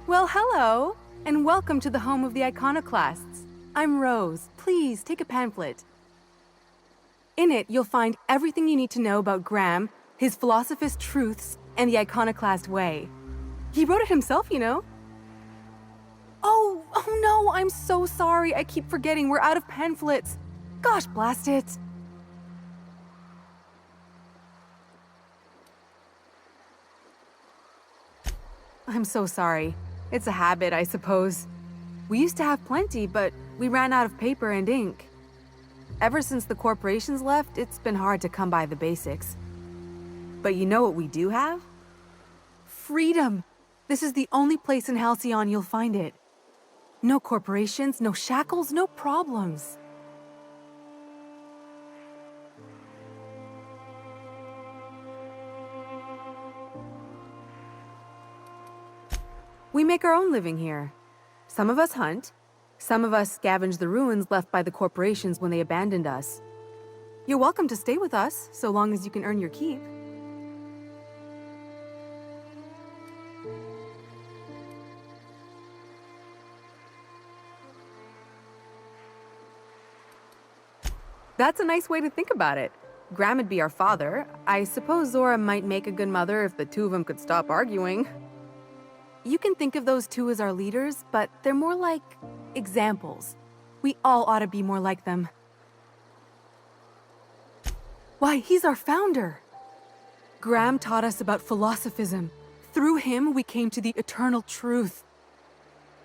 Well, hello, and welcome to the home of the iconoclasts. I'm Rose. Please, take a pamphlet. In it, you'll find everything you need to know about Graham, his philosophist truths, and the iconoclast way. He wrote it himself, you know. Oh no, I'm so sorry. I keep forgetting we're out of pamphlets. Gosh, blast it. I'm so sorry. It's a habit, I suppose. We used to have plenty, but we ran out of paper and ink. Ever since the corporations left, it's been hard to come by the basics. But you know what we do have? Freedom! This is the only place in Halcyon you'll find it. No corporations, no shackles, no problems. We make our own living here. Some of us hunt. Some of us scavenge the ruins left by the corporations when they abandoned us. You're welcome to stay with us, so long as you can earn your keep. That's a nice way to think about it. Graham would be our father. I suppose Zora might make a good mother if the two of them could stop arguing. You can think of those two as our leaders, but they're more like examples. We all ought to be more like them. Why, he's our founder. Graham taught us about philosophism. Through him, we came to the eternal truth.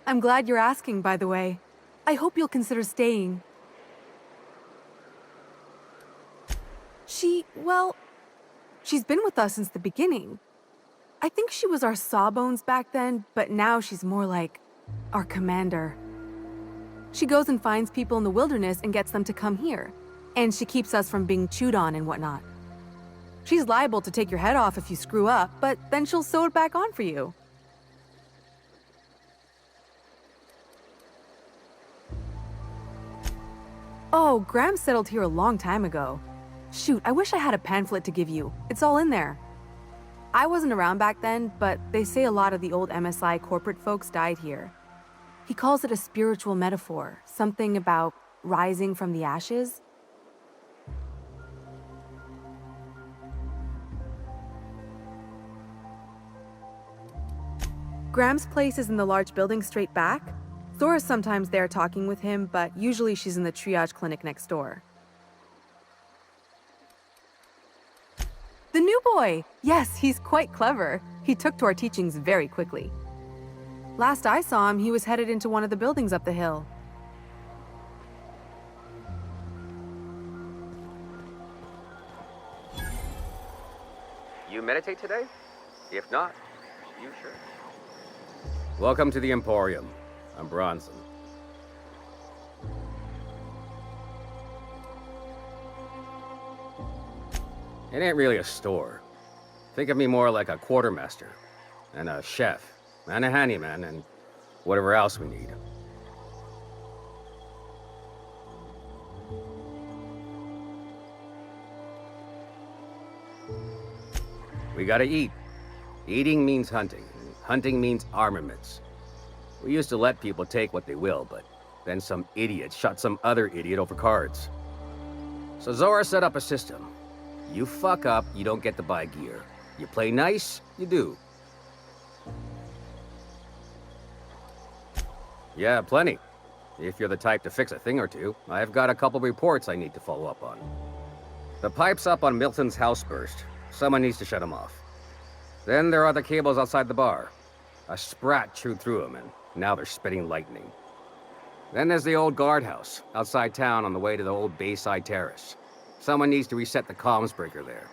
I'm glad you're asking, by the way. I hope you'll consider staying. She's been with us since the beginning. I think she was our sawbones back then, but now she's more like our commander. She goes and finds people in the wilderness and gets them to come here. And she keeps us from being chewed on and whatnot. She's liable to take your head off if you screw up, but then she'll sew it back on for you. Oh, Graham settled here a long time ago. Shoot, I wish I had a pamphlet to give you. It's all in there. I wasn't around back then, but they say a lot of the old MSI corporate folks died here. He calls it a spiritual metaphor, something about rising from the ashes. Graham's place is in the large building straight back. Zora's sometimes there talking with him, but usually she's in the triage clinic next door. The new boy! Yes, he's quite clever. He took to our teachings very quickly. Last I saw him, he was headed into one of the buildings up the hill. You meditate today? If not, you should. Welcome to the Emporium. I'm Bronson. It ain't really a store. Think of me more like a quartermaster, and a chef, and a handyman, and whatever else we need. We gotta eat. Eating means hunting, and hunting means armaments. We used to let people take what they will, but then some idiot shot some other idiot over cards. So Zora set up a system. You fuck up, you don't get to buy gear. You play nice, you do. Yeah, plenty. If you're the type to fix a thing or two, I've got a couple reports I need to follow up on. The pipes up on Milton's house burst. Someone needs to shut them off. Then there are the cables outside the bar. A sprat chewed through them, and now they're spitting lightning. Then there's the old guardhouse, outside town on the way to the old Bayside Terrace. Someone needs to reset the comms breaker there.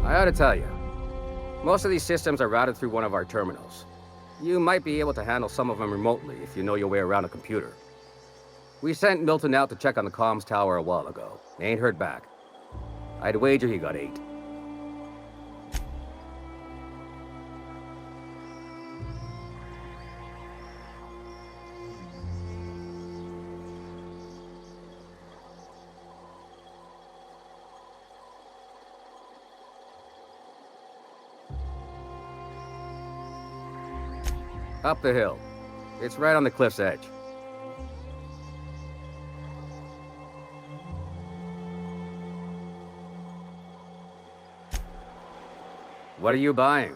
I ought to tell you, most of these systems are routed through one of our terminals. You might be able to handle some of them remotely if you know your way around a computer. We sent Milton out to check on the comms tower a while ago. Ain't heard back. I'd wager he got 8. Up the hill. It's right on the cliff's edge. What are you buying?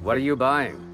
What are you buying?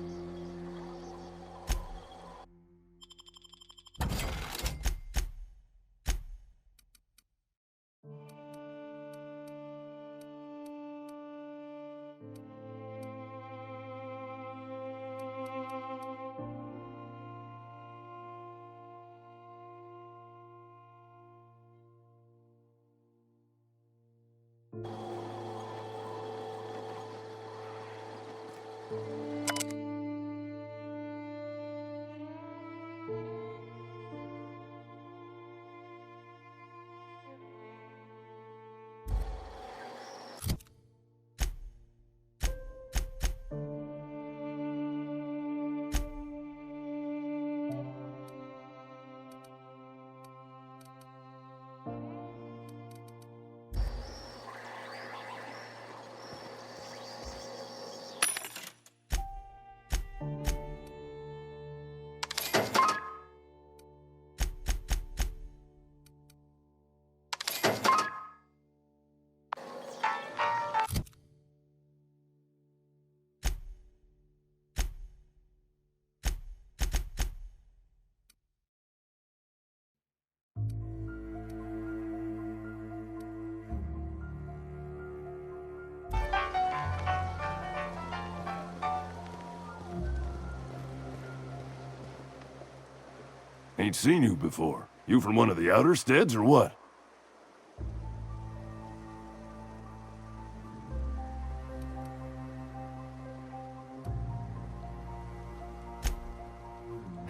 Ain't seen you before. You from one of the outer steads or what?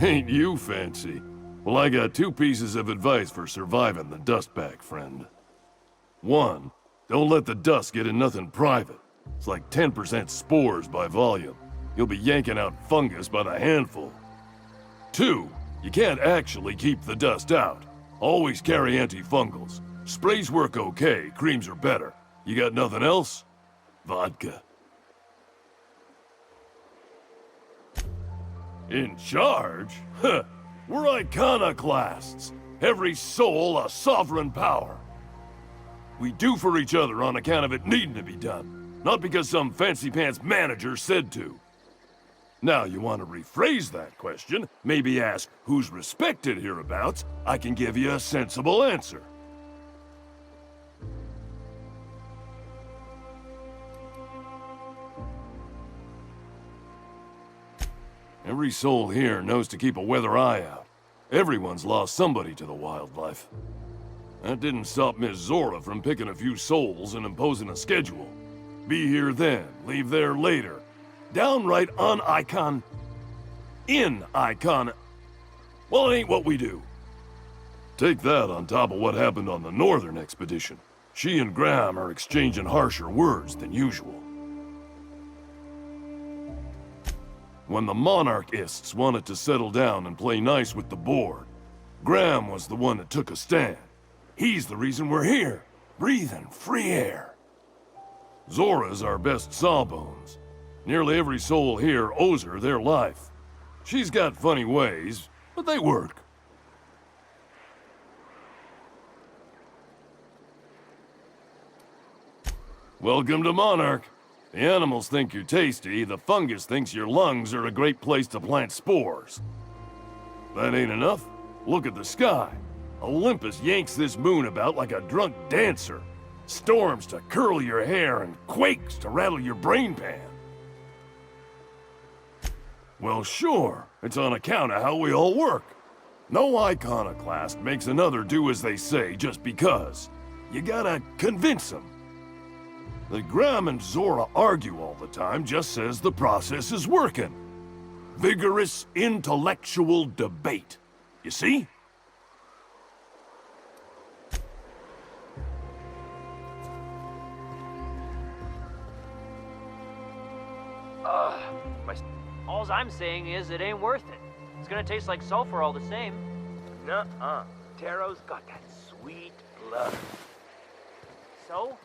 Ain't you fancy? Well, I got 2 pieces of advice for surviving the dustbag, friend. 1, don't let the dust get in nothing private. It's like 10% spores by volume. You'll be yanking out fungus by the handful. 2, you can't actually keep the dust out. Always carry antifungals. Sprays work okay, creams are better. You got nothing else? Vodka. In charge? Huh. We're iconoclasts. Every soul a sovereign power. We do for each other on account of it needing to be done, not because some fancy-pants manager said to. Now, you want to rephrase that question, maybe ask who's respected hereabouts, I can give you a sensible answer. Every soul here knows to keep a weather eye out. Everyone's lost somebody to the wildlife. That didn't stop Miss Zora from picking a few souls and imposing a schedule. Be here then, leave there later. Downright in icon. Well, it ain't what we do. Take that on top of what happened on the northern expedition. She and Graham are exchanging harsher words than usual. When the monarchists wanted to settle down and play nice with the board, Graham was the one that took a stand. He's the reason we're here, breathing free air. Zora's our best sawbones. Nearly every soul here owes her their life. She's got funny ways, but they work. Welcome to Monarch. The animals think you're tasty, the fungus thinks your lungs are a great place to plant spores. That ain't enough? Look at the sky. Olympus yanks this moon about like a drunk dancer. Storms to curl your hair and quakes to rattle your brain pan. Well, sure, it's on account of how we all work. No iconoclast makes another do as they say just because. You gotta convince them. That Graham and Zora argue all the time just says the process is working. Vigorous intellectual debate. You see? All I'm saying is it ain't worth it. It's gonna taste like sulfur all the same. Nuh-uh. Taro's got that sweet blood. So?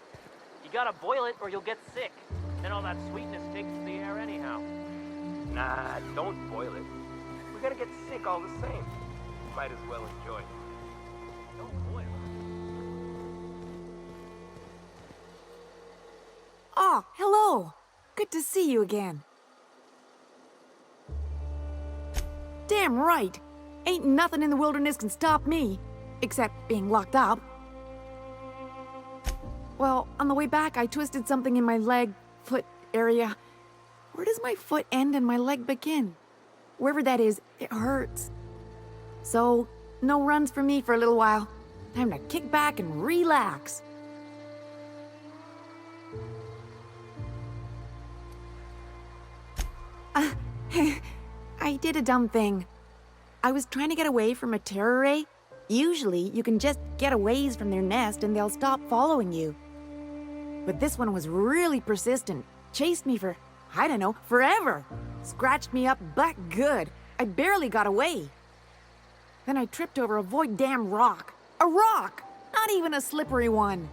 You gotta boil it or you'll get sick. Then all that sweetness takes to the air anyhow. Nah, don't boil it. We're gonna get sick all the same. Might as well enjoy it. Don't boil it. Oh, hello. Good to see you again. Damn right. Ain't nothing in the wilderness can stop me, except being locked up. Well, on the way back, I twisted something in my leg, foot area. Where does my foot end and my leg begin? Wherever that is, it hurts. So, no runs for me for a little while. Time to kick back and relax. I did a dumb thing. I was trying to get away from a terror ray. Usually, you can just get a ways from their nest and they'll stop following you. But this one was really persistent. Chased me for, I don't know, forever. Scratched me up black good. I barely got away. Then I tripped over a void damn rock. A rock! Not even a slippery one.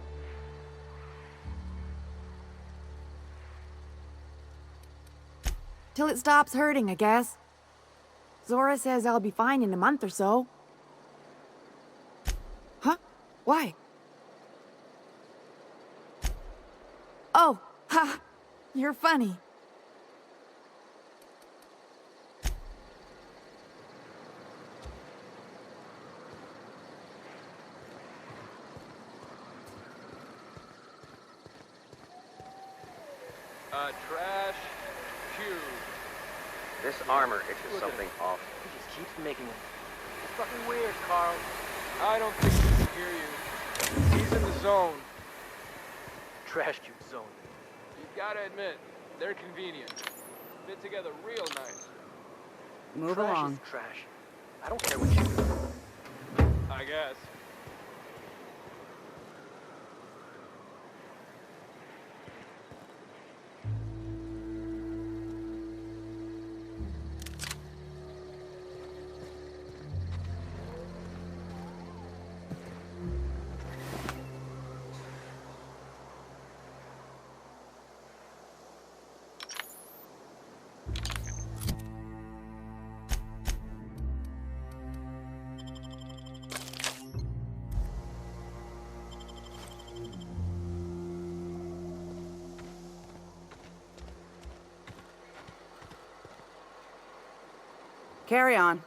Till it stops hurting, I guess. Zora says I'll be fine in a month or so. Huh? Why? Oh, ha! You're funny. Trash cube. This armor itches something off. He just keeps making them. It's fucking weird, Carl. I don't think he can hear you. He's in the zone. Trash tube zone. You've gotta admit, they're convenient. Fit together real nice. Move Trash along. is trash. I don't care what you do. I guess. Carry on.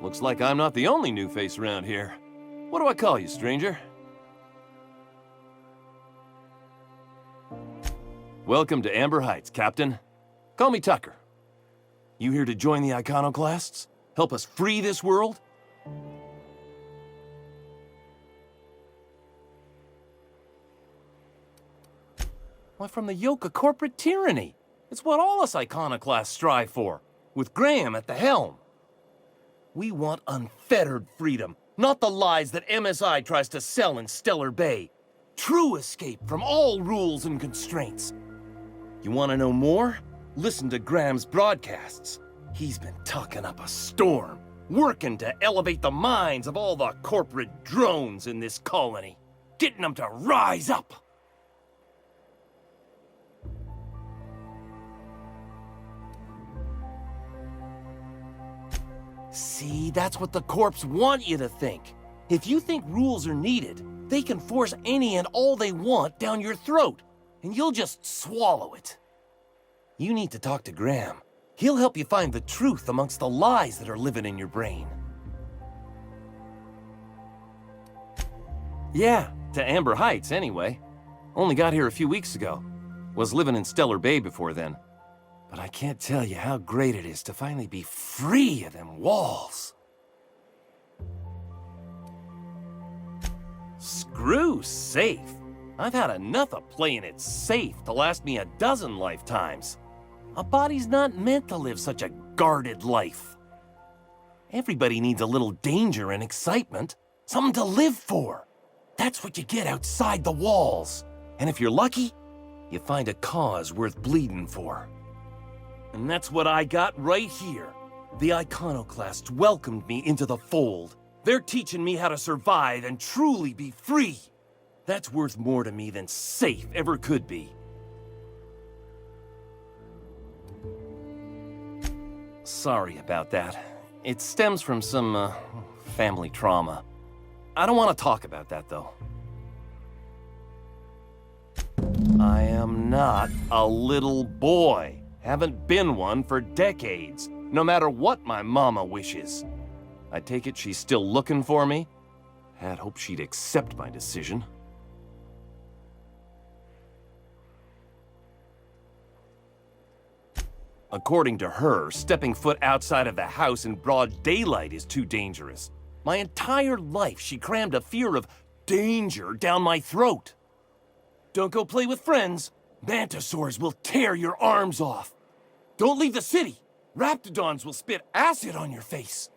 Looks like I'm not the only new face around here. What do I call you, stranger? Welcome to Amber Heights, Captain. Call me Tucker. You here to join the iconoclasts? Help us free this world? Why, from the yoke of corporate tyranny. It's what all us iconoclasts strive for, with Graham at the helm. We want unfettered freedom, not the lies that MSI tries to sell in Stellar Bay. True escape from all rules and constraints. You want to know more? Listen to Graham's broadcasts. He's been tucking up a storm, working to elevate the minds of all the corporate drones in this colony, getting them to rise up. See, that's what the corps want you to think. If you think rules are needed, they can force any and all they want down your throat, and you'll just swallow it. You need to talk to Graham. He'll help you find the truth amongst the lies that are living in your brain. Yeah, to Amber Heights anyway. Only got here a few weeks ago. Was living in Stellar Bay before then. But I can't tell you how great it is to finally be free of them walls. Screw safe. I've had enough of playing it safe to last me a dozen lifetimes. A body's not meant to live such a guarded life. Everybody needs a little danger and excitement, something to live for. That's what you get outside the walls. And if you're lucky, you find a cause worth bleeding for. And that's what I got right here. The iconoclasts welcomed me into the fold. They're teaching me how to survive and truly be free. That's worth more to me than safe ever could be. Sorry about that. It stems from some, family trauma. I don't want to talk about that, though. I am not a little boy. Haven't been one for decades, no matter what my mama wishes. I take it she's still looking for me? Had hoped she'd accept my decision. According to her, stepping foot outside of the house in broad daylight is too dangerous. My entire life, she crammed a fear of danger down my throat. Don't go play with friends. Mantisaurs will tear your arms off. Don't leave the city. Raptidons will spit acid on your face.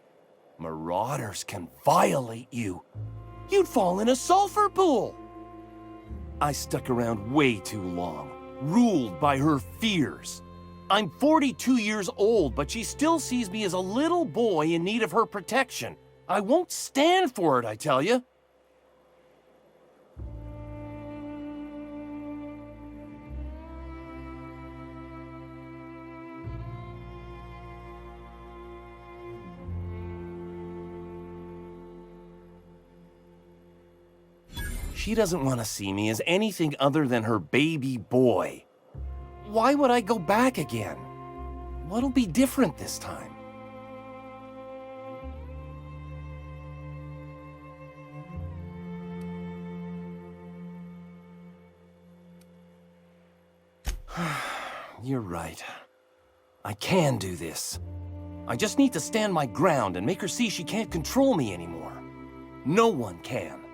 Marauders can violate you. You'd fall in a sulfur pool. I stuck around way too long, ruled by her fears. I'm 42 years old, but she still sees me as a little boy in need of her protection. I won't stand for it, I tell you. She doesn't want to see me as anything other than her baby boy. Why would I go back again? What'll be different this time? You're right. I can do this. I just need to stand my ground and make her see she can't control me anymore. No one can.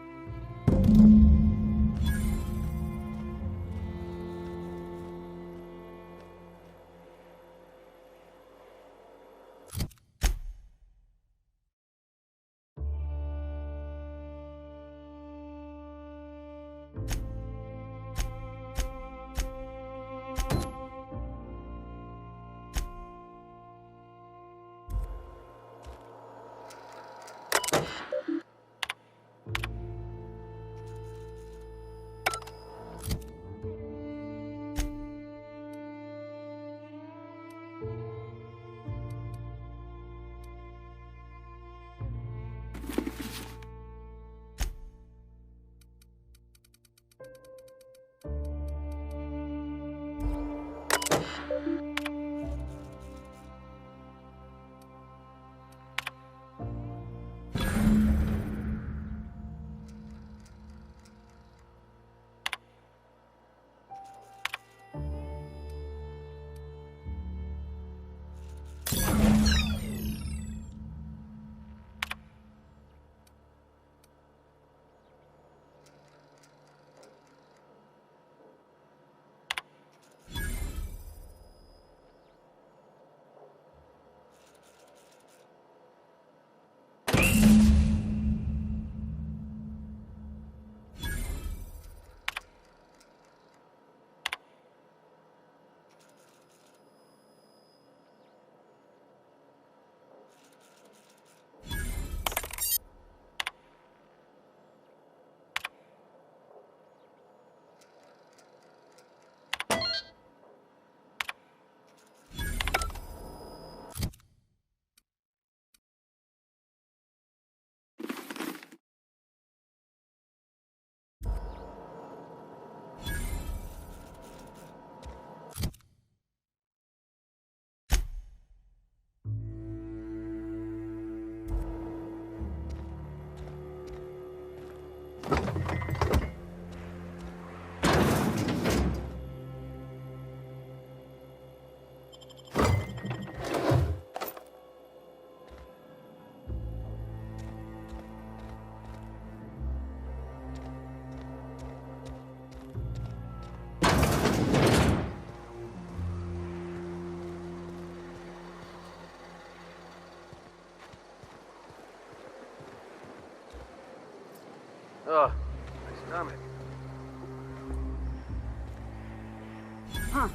Ugh, my stomach. Huh.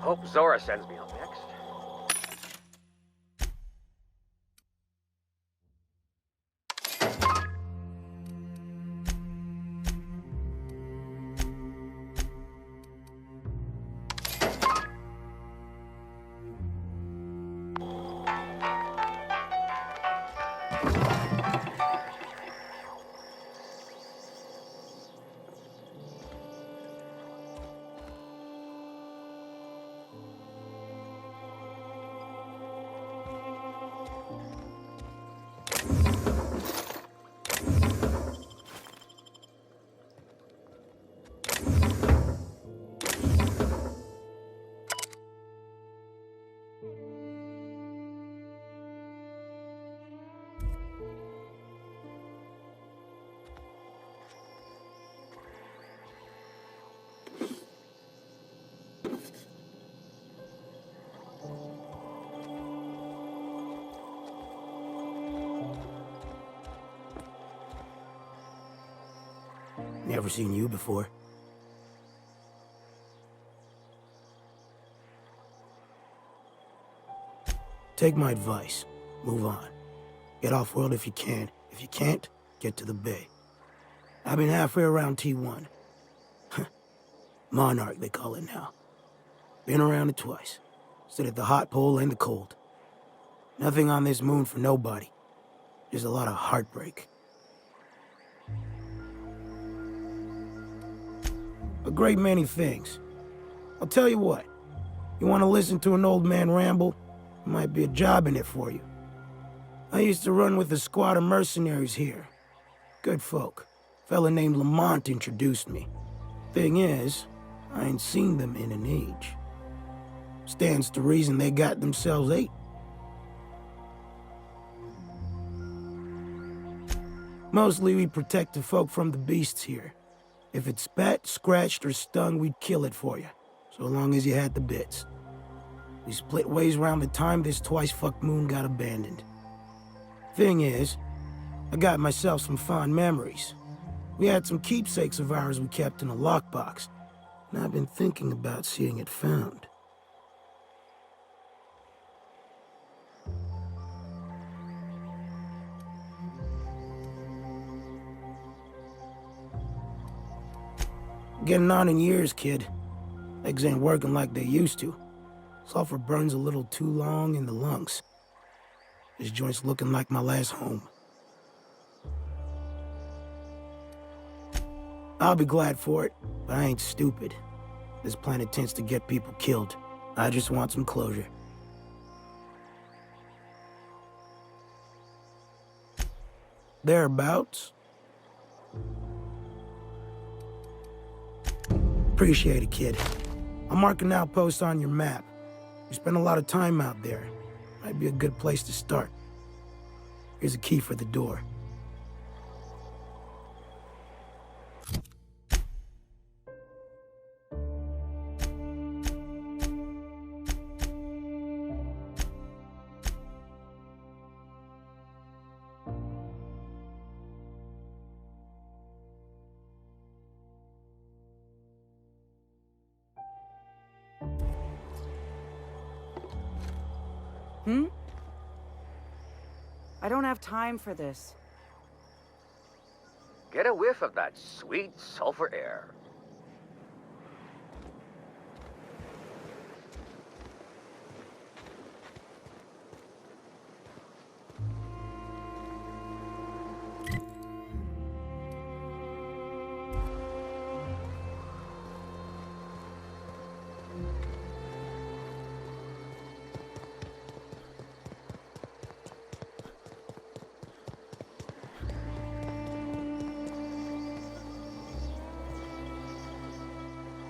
Hope Zora sends me up next. Never seen you before. Take my advice. Move on. Get off-world if you can. If you can't, get to the bay. I've been halfway around T1. Monarch, they call it now. Been around it twice. Stood at the hot pole and the cold. Nothing on this moon for nobody. Just a lot of heartbreak. A great many things. I'll tell you what. You want to listen to an old man ramble? There might be a job in it for you. I used to run with a squad of mercenaries here. Good folk. Fella named Lamont introduced me. Thing is, I ain't seen them in an age. Stands to reason they got themselves ate. Mostly we protect the folk from the beasts here. If it spat, scratched, or stung, we'd kill it for you, so long as you had the bits. We split ways around the time this twice-fucked moon got abandoned. Thing is, I got myself some fond memories. We had some keepsakes of ours we kept in a lockbox, and I've been thinking about seeing it found. Getting on in years, kid. Legs ain't working like they used to. Sulfur burns a little too long in the lungs. This joint's looking like my last home. I'll be glad for it, but I ain't stupid. This planet tends to get people killed. I just want some closure. Thereabouts. Appreciate it, kid. I'm marking an outpost on your map. You spend a lot of time out there. Might be a good place to start. Here's a key for the door. I don't have time for this. Get a whiff of that sweet sulfur air.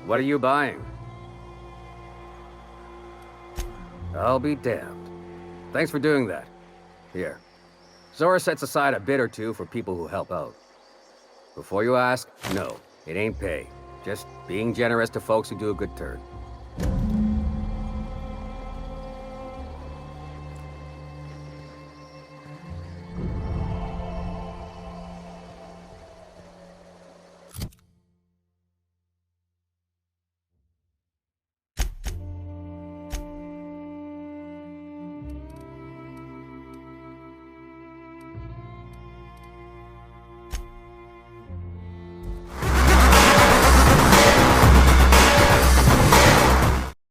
What are you buying? I'll be damned. Thanks for doing that. Here. Zora sets aside a bit or two for people who help out. Before you ask, no, it ain't pay. Just being generous to folks who do a good turn.